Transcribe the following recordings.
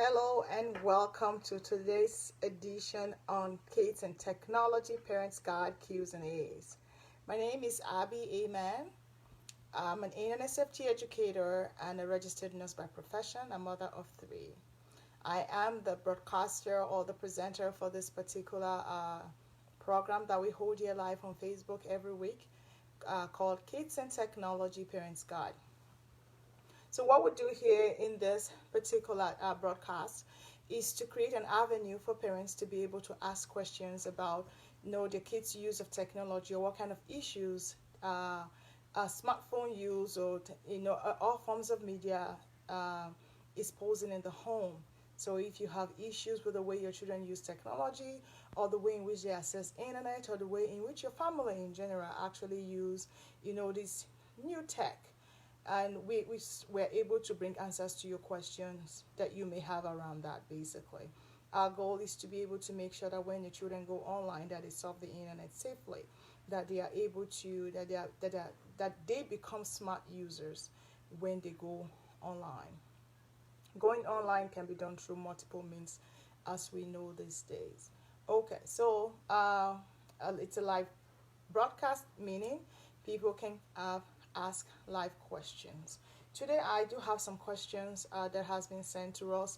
Hello and welcome to today's edition on Kids and Technology Parents Guide Q&As. My name is Abby Amen. I'm an internet safety educator and a registered nurse by profession, a mother of three. I am the broadcaster or the presenter for this particular program that we hold here live on Facebook every week called Kids and Technology Parents Guide. So what we do here in this particular broadcast is to create an avenue for parents to be able to ask questions about, their kids' use of technology or what kind of issues smartphone use or all forms of media is posing in the home. So if you have issues with the way your children use technology or the way in which they access internet or the way in which your family in general actually use, this new tech, and we were able to bring answers to your questions that you may have around that. Basically, our goal is to be able to make sure that when your children go online, that they surf the internet safely, that they are able to that they become smart users when they go online. Going online can be done through multiple means, as we know these days. Okay, so it's a live broadcast, meaning people can ask live questions. Today I do have some questions that has been sent to us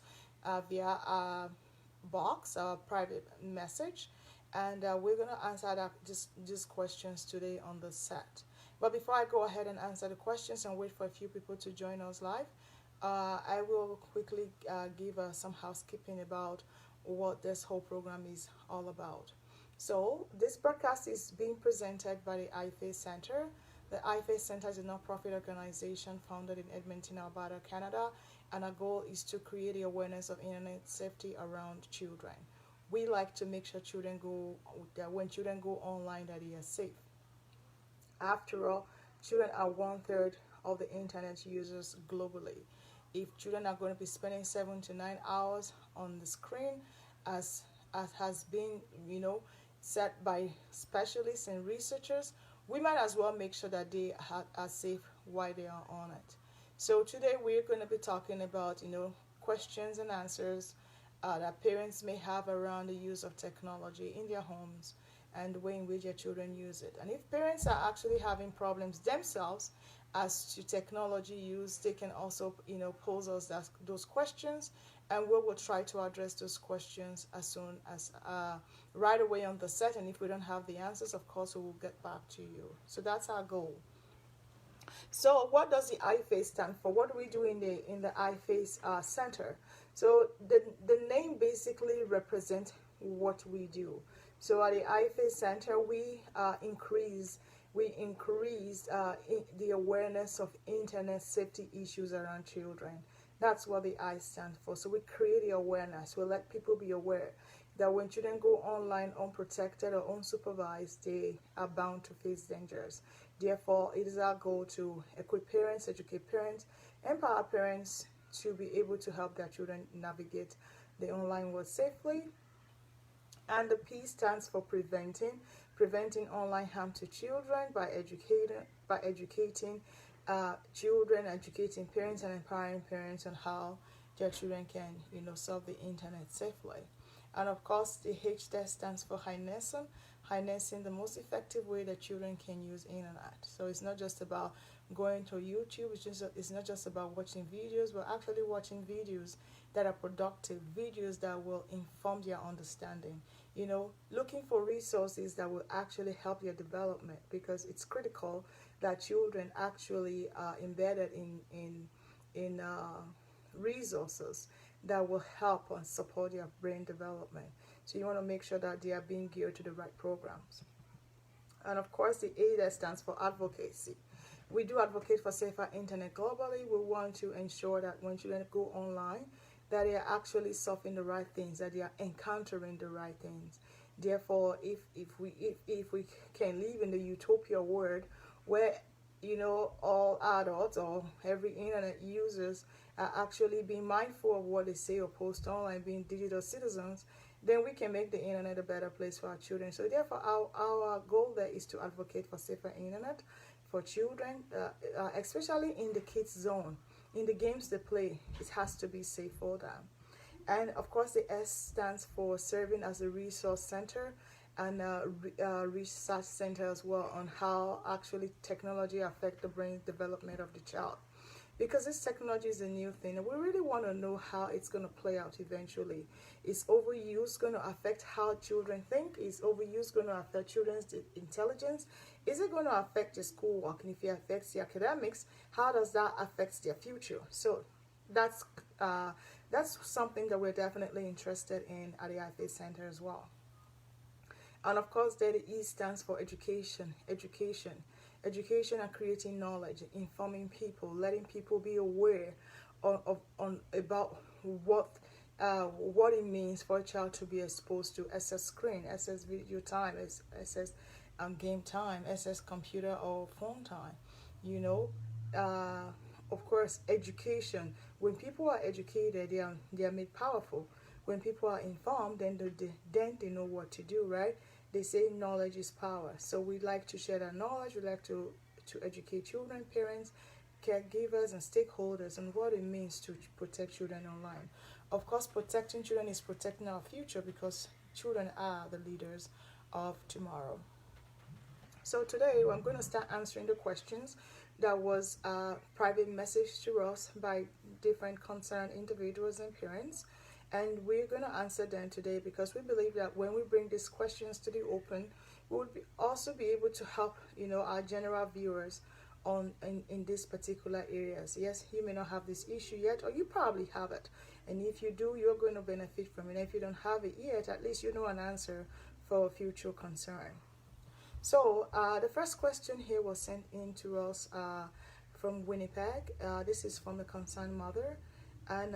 via a box, a private message, and we're going to answer these questions today on the set. But before I go ahead and answer the questions and wait for a few people to join us live, I will quickly give some housekeeping about what this whole program is all about. So this broadcast is being presented by the IFace Center. The IFace Center is a non-profit organization founded in Edmonton, Alberta, Canada, and our goal is to create the awareness of internet safety around children. We like to make sure when children go online, that they are safe. After all, children are 1/3 of the internet users globally. If children are going to be spending 7 to 9 hours on the screen, as has been said by specialists and researchers, we might as well make sure that they are safe while they are on it. So today we're going to be talking about questions and answers that parents may have around the use of technology in their homes and the way in which their children use it. And if parents are actually having problems themselves as to technology use, they can also pose us those questions, and we will try to address those questions as soon as right away on the set. And if we don't have the answers, of course we will get back to you. So that's our goal. So what does the IFace stand for? What do we do in the IFace Center? So the name basically represents what we do. So at the IFace Center, we increased the awareness of internet safety issues around children. That's what the I stands for. So we create the awareness. We let people be aware that when children go online unprotected or unsupervised, they are bound to face dangers. Therefore, it is our goal to equip parents, educate parents, empower parents to be able to help their children navigate the online world safely. And the P stands for preventing online harm to children by educating children, educating parents, and empowering parents on how their children can surf the internet safely. And of course, the H there stands for harnessing the most effective way that children can use internet. So it's not just about going to YouTube. It's not just about watching videos, but actually watching videos that are productive, videos that will inform their understanding. Looking for resources that will actually help their development, because it's critical that children actually are embedded in resources that will help and support their brain development. So you want to make sure that they are being geared to the right programs. And of course, the AIDA stands for advocacy. We do advocate for safer internet globally. We want to ensure that when children go online, that they are actually surfing the right things, that they are encountering the right things. Therefore, if we can live in the utopia world where all adults or every internet users are actually being mindful of what they say or post online, being digital citizens, then we can make the internet a better place for our children. So therefore, our goal there is to advocate for safer internet for children, especially in the kids zone. In the games they play, it has to be safe for them. And of course, the S stands for serving as a resource center and research center as well on how actually technology affect the brain development of the child. Because this technology is a new thing, and we really want to know how it's going to play out eventually. Is overuse going to affect how children think? Is overuse going to affect children's intelligence? Is it going to affect their schoolwork? And if it affects the academics, how does that affect their future? So that's uh, that's something that we're definitely interested in at the IFace Center as well. And of course, there the E stands for education. Education and creating knowledge, informing people, letting people be aware on about what it means for a child to be exposed to SS screen, SS video time, SS game time, SS computer or phone time. You know, of course, education. When people are educated, they are made powerful. When people are informed, then they know what to do, right? They say knowledge is power. So we like to share that knowledge. We like to educate children, parents, caregivers, and stakeholders on what it means to protect children online. Of course, protecting children is protecting our future because children are the leaders of tomorrow. So today I'm going to start answering the questions that was private message to us by different concerned individuals and parents. And we're going to answer them today because we believe that when we bring these questions to the open, we would also be able to help, our general viewers in these particular areas. Yes, you may not have this issue yet, or you probably have it. And if you do, you're going to benefit from it. And if you don't have it yet, at least you know an answer for future concern. So the first question here was sent in to us from Winnipeg. This is from a concerned mother. And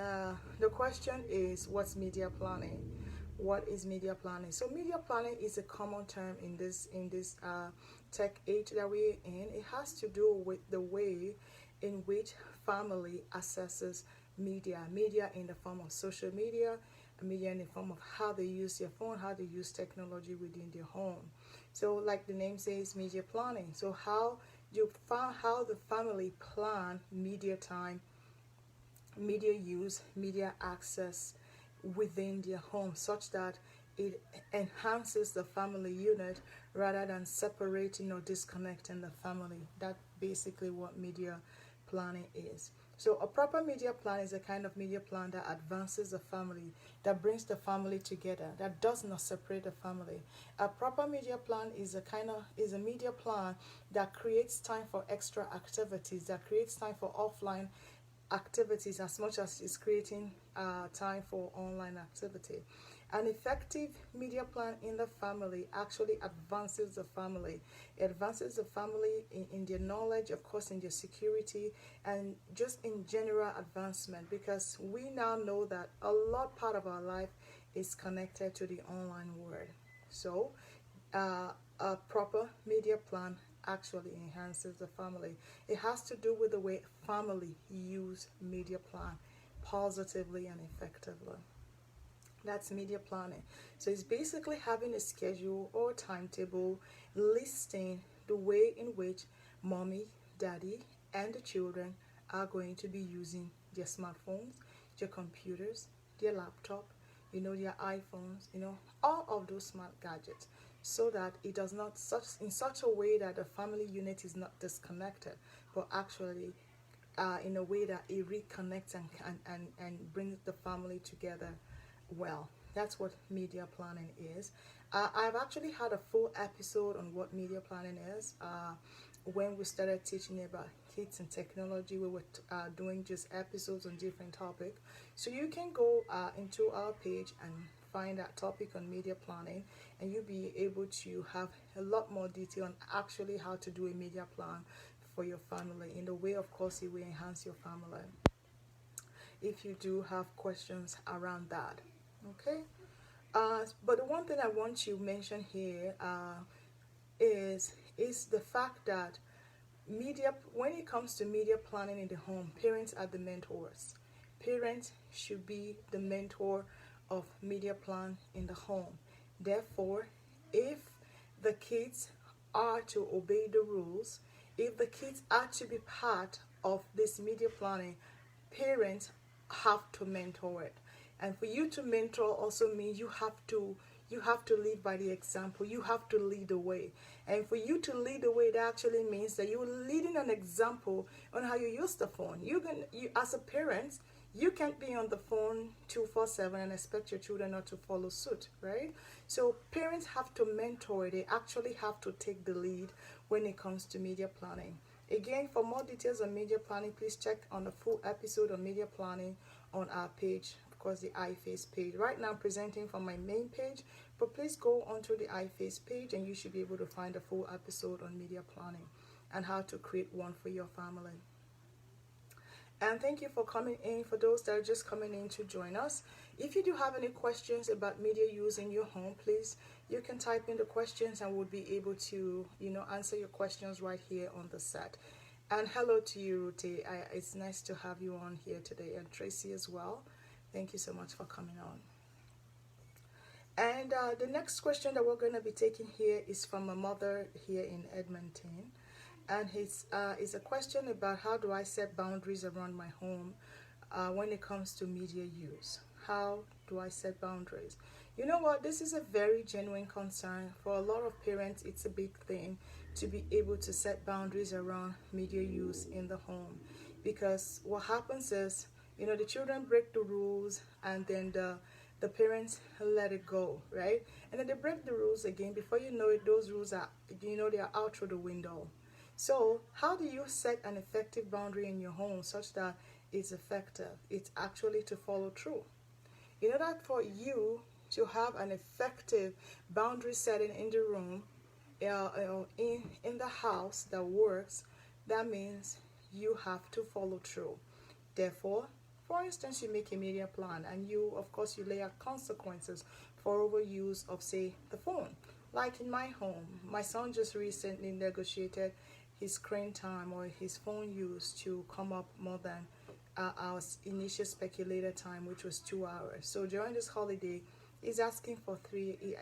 the question is, what's media planning? What is media planning? So media planning is a common term in this tech age that we're in. It has to do with the way in which family accesses media in the form of social media in the form of how they use their phone, how they use technology within their home. So like the name says, media planning. So how the family plan media time, media use, media access within their home such that it enhances the family unit rather than separating or disconnecting the family. That's basically what media planning is. So a proper media plan is a kind of media plan that advances the family, that brings the family together, that does not separate the family. A proper media plan is a media plan that creates time for extra activities, that creates time for offline activities as much as it's creating time for online activity. An effective media plan in the family actually advances the family. It advances the family in their knowledge, of course, in their security, and just in general advancement, because we now know that a lot part of our life is connected to the online world. So a proper media plan actually enhances the family. It has to do with the way family use media plan positively and effectively. That's media planning. So it's basically having a schedule or timetable listing the way in which mommy, daddy, and the children are going to be using their smartphones, their computers, their laptop, their iPhones, all of those smart gadgets, so that it does not in such a way that the family unit is not disconnected, but actually in a way that it reconnects and brings the family together well. That's what media planning is. I've actually had a full episode on what media planning is. When we started teaching about kids and technology, we were doing just episodes on different topics. So you can go into our page and find that topic on media planning, and you'll be able to have a lot more detail on actually how to do a media plan for your family in the way, of course, it will enhance your family if you do have questions around that. Okay, but the one thing I want to mention here is the fact that when it comes to media planning in the home, parents are the mentors. Parents should be the mentor of media plan in the home. Therefore, if the kids are to obey the rules, if the kids are to be part of this media planning, parents have to mentor it. And for you to mentor also means you have to lead by the example. You have to lead the way. And for you to lead the way, that actually means that you're leading an example on how you use the phone. You as a parent, you can't be on the phone 24/7 and expect your children not to follow suit, right? So parents have to mentor. They actually have to take the lead when it comes to media planning. Again, for more details on media planning, please check on the full episode on media planning on our page, of course, the IFace page. Right now, I'm presenting from my main page, but please go onto the IFace page and you should be able to find a full episode on media planning and how to create one for your family. And thank you for coming in. For those that are just coming in to join us, if you do have any questions about media use in your home, please, you can type in the questions and we'll be able to, answer your questions right here on the set. And hello to you, Ruthie. It's nice to have you on here today, and Tracy as well. Thank you so much for coming on. And the next question that we're going to be taking here is from a mother here in Edmonton. And it's a question about how do I set boundaries around my home when it comes to media use. How do I set boundaries? You know what? This is a very genuine concern. For a lot of parents, it's a big thing to be able to set boundaries around media use in the home. Because what happens is, the children break the rules and then the parents let it go, right? And then they break the rules again. Before you know it, those rules are, they are out through the window. So how do you set an effective boundary in your home such that it's effective? It's actually to follow through. In order for you to have an effective boundary setting in the room, in the house that works, that means you have to follow through. Therefore, for instance, you make a media plan and of course, you lay out consequences for overuse of, say, the phone. Like in my home, my son just recently negotiated his screen time or his phone use to come up more than our initial speculated time, which was 2 hours. So during this holiday, he's asking for he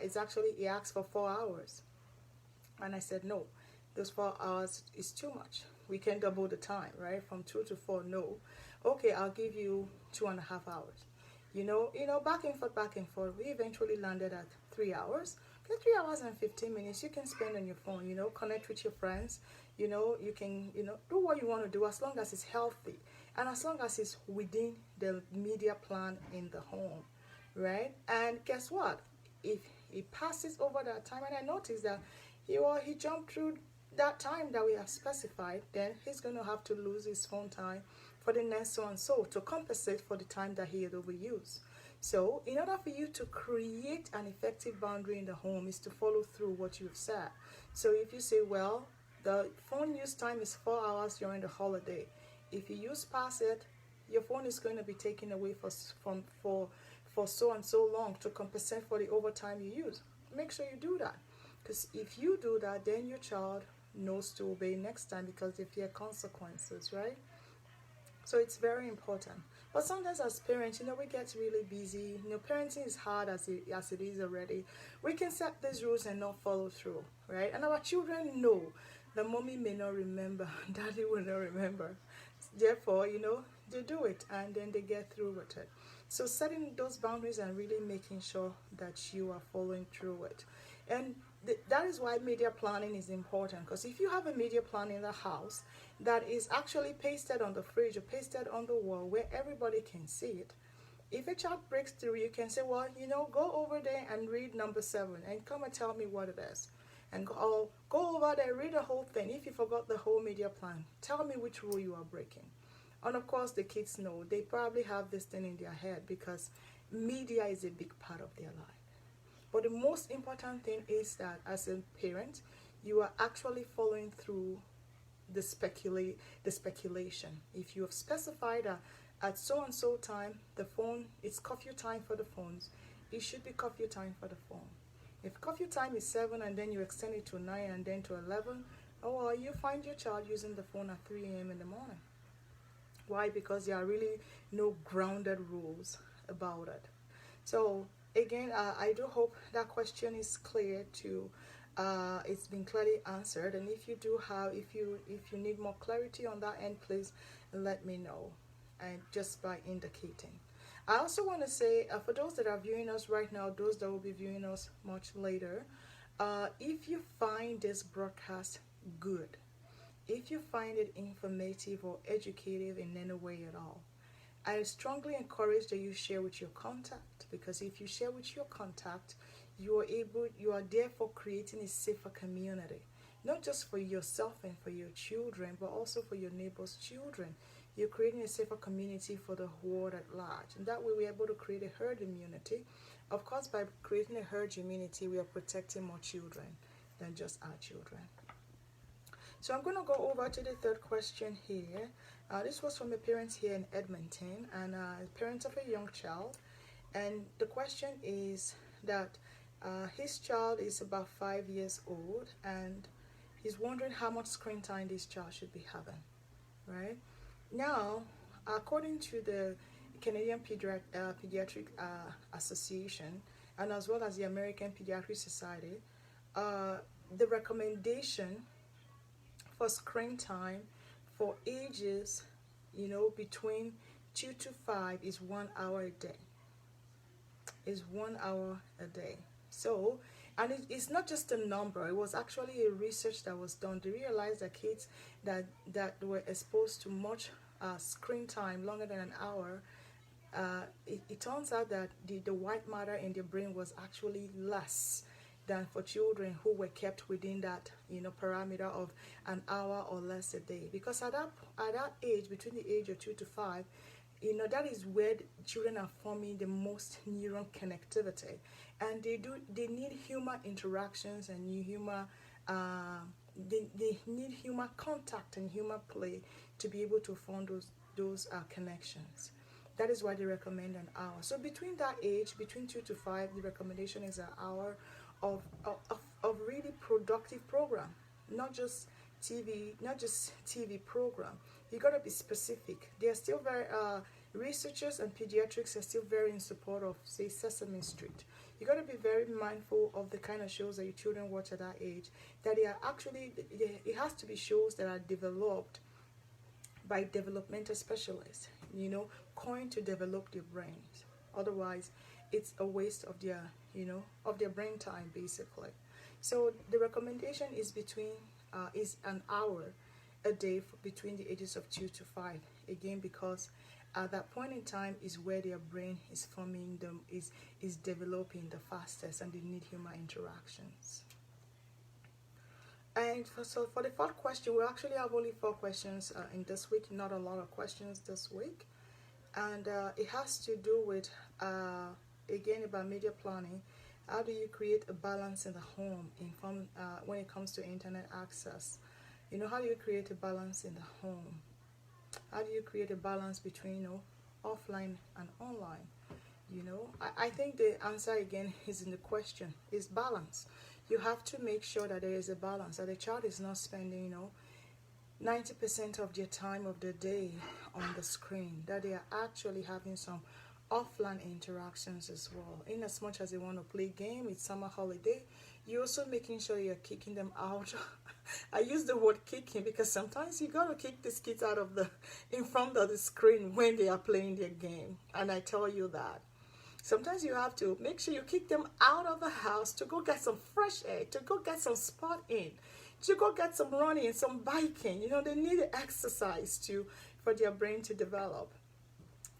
asked for 4 hours. And I said, no, those 4 hours is too much. We can double the time, right? From 2 to 4, no. Okay, I'll give you 2.5 hours. Back and forth. We eventually landed at 3 hours. Okay, 3 hours and 15 minutes you can spend on your phone, connect with your friends, you can, do what you want to do as long as it's healthy and as long as it's within the media plan in the home, right? And guess what? If he passes over that time, and I noticed that he jumped through that time that we have specified, then he's going to have to lose his phone time for the next so and so to compensate for the time that he had overused. So in order for you to create an effective boundary in the home is to follow through what you've said. So if you say, well, the phone use time is 4 hours during the holiday. If you use past it, your phone is going to be taken away for so and so long to compensate for the overtime you use. Make sure you do that. Because if you do that, then your child knows to obey next time because they fear consequences, right? So it's very important. But sometimes as parents, we get really busy. Parenting is hard as it is already. We can set these rules and not follow through, right? And our children know that mommy may not remember, daddy will not remember. Therefore, they do it and then they get through with it. So setting those boundaries and really making sure that you are following through it. And that is why media planning is important, because if you have a media plan in the house that is actually pasted on the fridge or pasted on the wall where everybody can see it, if a child breaks through, you can say, well, go over there and read number 7 and come and tell me what it is. And go over there, read the whole thing. If you forgot the whole media plan, tell me which rule you are breaking. And of course, the kids know. They probably have this thing in their head because media is a big part of their life. But the most important thing is that as a parent, you are actually following through the speculation. If you have specified that at so and so time, it's curfew time for the phones, it should be curfew time for the phone. If curfew time is 7 and then you extend it to 9 and then to 11, well, you find your child using the phone at 3 a.m. in the morning. Why? Because there are really no grounded rules about it. So again, I do hope that question is clear to it's been clearly answered. And if you do have, if you need more clarity on that end, please let me know, and just by indicating. I also want to say, for those that are viewing us right now, those that will be viewing us much later, if you find this broadcast good, if you find it informative or educative in any way at all, I strongly encourage that you share with your contact, because if you share with your contact, you are therefore creating a safer community, not just for yourself and for your children, but also for your neighbors' children. You're creating a safer community for the world at large, and that way we're able to create a herd immunity. Of course, by creating a herd immunity, we are protecting more children than just our children. So I'm going to go over to the third question here. This was from a parent here in Edmonton, and parents of a young child. And the question is that his child is about 5 years old, and he's wondering how much screen time this child should be having, right? Now, according to the Canadian Pediatric Association, and as well as the American Pediatric Society, the recommendation for screen time for ages, between 2 to 5 is 1 hour a day. Is 1 hour a day. So, and it's not just a number. It was actually a research that was done to realize that kids that were exposed to much screen time longer than an hour, it turns out that the white matter in their brain was actually less than for children who were kept within that parameter of an hour or less a day. Because at that age, between the age of 2 to 5, that is where children are forming the most neuron connectivity, and they need human interactions and they need human contact and human play to be able to form those connections. That is why they recommend an hour. So between that age, between 2 to 5, the recommendation is an hour of really productive program, not just TV program. You got to be specific. They are still very researchers and pediatrics are still very in support of, say, Sesame Street. You got to be very mindful of the kind of shows that your children watch at that age. That they are actually, it has to be shows that are developed by developmental specialists, coined to develop their brains. Otherwise, it's a waste of their, of their brain time, basically. So the recommendation is is an hour a day between the ages of 2 to 5. Again, because at that point in time is where their brain is forming them, is developing the fastest, and they need human interactions. And for the fourth question, we actually have only 4 questions in this week, not a lot of questions this week. And it has to do with, again, about media planning. How do you create a balance in the home when it comes to internet access? How do you create a balance in the home? How do you create a balance between, offline and online? I think the answer again is in the question, is balance. You have to make sure that there is a balance, that the child is not spending, 90% of their time of the day on the screen, that they are actually having some offline interactions as well. In as much as they want to play game, it's summer holiday, you're also making sure you're kicking them out. I use the word kicking because sometimes you got to kick these kids out of in front of the screen when they are playing their game. And I tell you that. Sometimes you have to make sure you kick them out of the house to go get some fresh air, to go get some sport in, to go get some running, some biking. They need exercise for their brain to develop.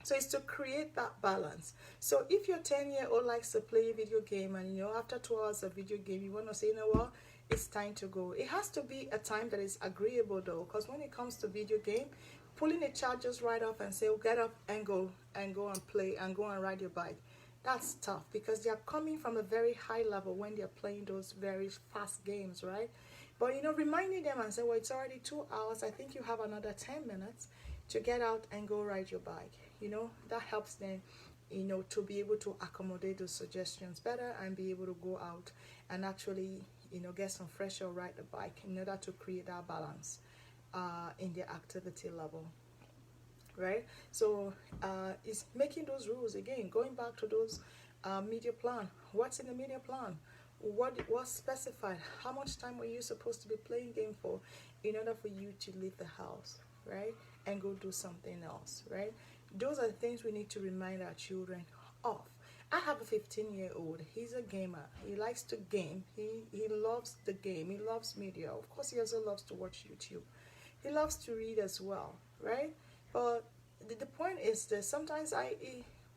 So it's to create that balance. So if your 10-year-old likes to play a video game and after 2 hours of video game, you want to say, what, it's time to go. It has to be a time that is agreeable though, because when it comes to video game, pulling a child just right off and say, get up and go and play and go and ride your bike, that's tough, because they are coming from a very high level when they're playing those very fast games, right? But reminding them and say, well, it's already 2 hours, I think you have another 10 minutes to get out and go ride your bike. That helps them, to be able to accommodate those suggestions better and be able to go out and actually, get some fresh air, ride the bike, in order to create that balance in their activity level, right? So it's making those rules, again, going back to those media plan. What's in the media plan? What's specified? How much time were you supposed to be playing game for in order for you to leave the house, right, and go do something else, right? Those are the things we need to remind our children of. I have a 15-year-old. He's a gamer. He likes to game. He loves the game. He loves media. Of course, he also loves to watch YouTube. He loves to read as well, right? But the point is that sometimes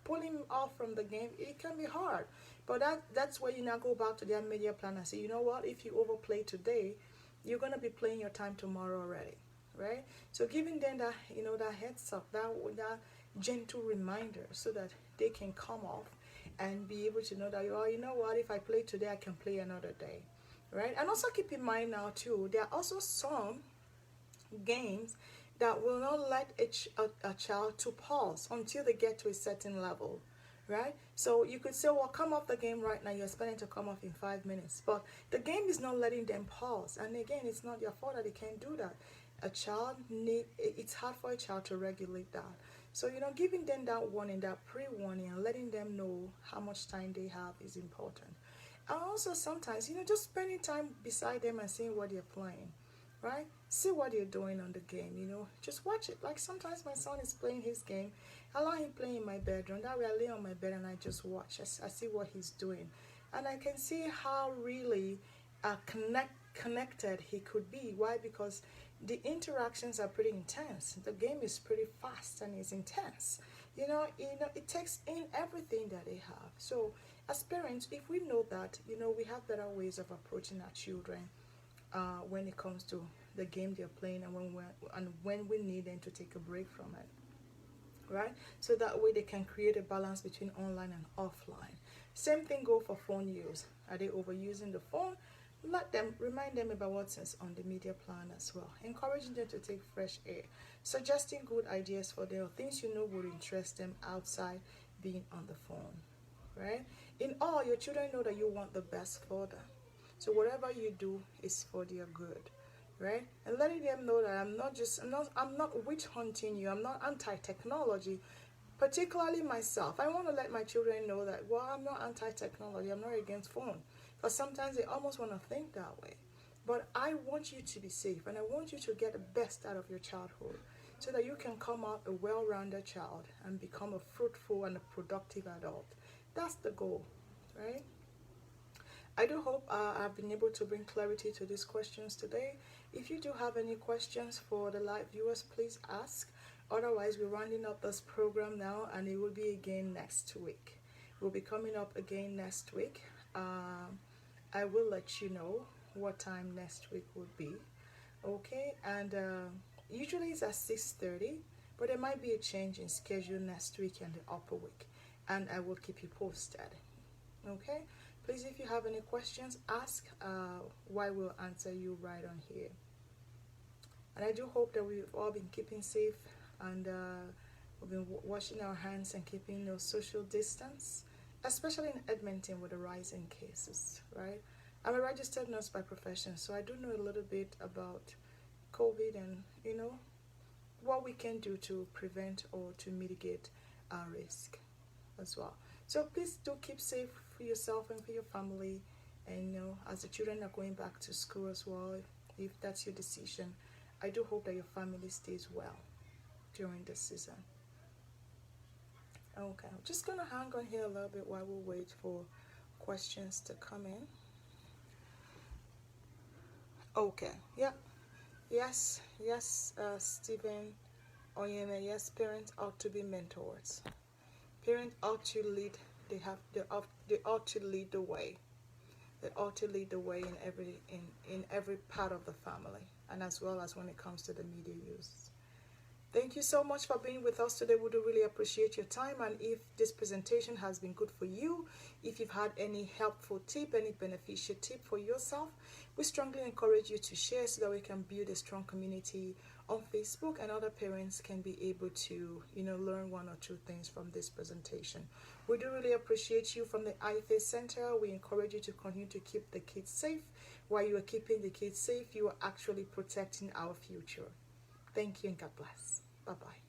pull him off from the game. It can be hard. But that's where you now go back to their media plan and say, you know what? If you overplay today, you're going to be playing your time tomorrow already, right? So giving them that, that heads up, that gentle reminder so that they can come off and be able to know that, oh, you know what, if I play today, I can play another day, right? And also keep in mind now too, there are also some games that will not let a child to pause until they get to a certain level, right? So you could say, well, come off the game right now. You're expecting to come off in 5 minutes, but the game is not letting them pause. And again, it's not your fault that they can't do that. It's hard for a child to regulate that. So, giving them that warning, that pre-warning, and letting them know how much time they have is important. And also sometimes, just spending time beside them and seeing what they're playing, right? See what they're doing on the game, just watch it. Like sometimes my son is playing his game. I allow him playing in my bedroom. That way I lay on my bed and I just watch. I see what he's doing. And I can see how really connected he could be. Why? Because the interactions are pretty intense. The game is pretty fast and it's intense. It takes in everything that they have. So as parents, if we know that, we have better ways of approaching our children when it comes to the game they're playing, and when we need them to take a break from it, right? So that way they can create a balance between online and offline. Same thing go for phone use. Are they overusing the phone? Remind them about what's on the media plan as well. Encouraging them to take fresh air. Suggesting good ideas for them, things would interest them outside being on the phone, right? In all, your children know that you want the best for them. So whatever you do is for their good, right? And letting them know that I'm not witch hunting you. I'm not anti-technology, particularly myself. I want to let my children know that, well, I'm not anti-technology. I'm not against phone. Because sometimes they almost want to think that way. But I want you to be safe, and I want you to get the best out of your childhood so that you can come out a well-rounded child and become a fruitful and a productive adult. That's the goal, right? I do hope I've been able to bring clarity to these questions today. If you do have any questions for the live viewers, please ask. Otherwise, we're rounding up this program now, and it will be again next week. We'll be coming up again next week. I will let you know what time next week will be. Okay, and usually it's at 6:30, but there might be a change in schedule next week and the upper week, and I will keep you posted. Okay, please, if you have any questions, ask. Why we'll answer you right on here. And I do hope that we've all been keeping safe, and we've been washing our hands and keeping social distance, especially in Edmonton with the rising cases, right? I'm a registered nurse by profession, so I do know a little bit about COVID and, what we can do to prevent or to mitigate our risk as well. So please do keep safe for yourself and for your family, and, as the children are going back to school as well, if that's your decision, I do hope that your family stays well during this season. Okay, I'm just going to hang on here a little bit while we wait for questions to come in. Okay, yeah. Yes, Stephen Oyeme, yes, parents ought to be mentors. Parents ought to lead, they ought to lead the way. They ought to lead the way in every part of the family, and as well as when it comes to the media use. Thank you so much for being with us today. We do really appreciate your time, and if this presentation has been good for you, if you've had any helpful tip, any beneficial tip for yourself, we strongly encourage you to share so that we can build a strong community on Facebook, and other parents can be able to, learn one or two things from this presentation. We do really appreciate you from the IFace Center. We encourage you to continue to keep the kids safe. While you are keeping the kids safe, you are actually protecting our future. Thank you and God bless. Bye-bye.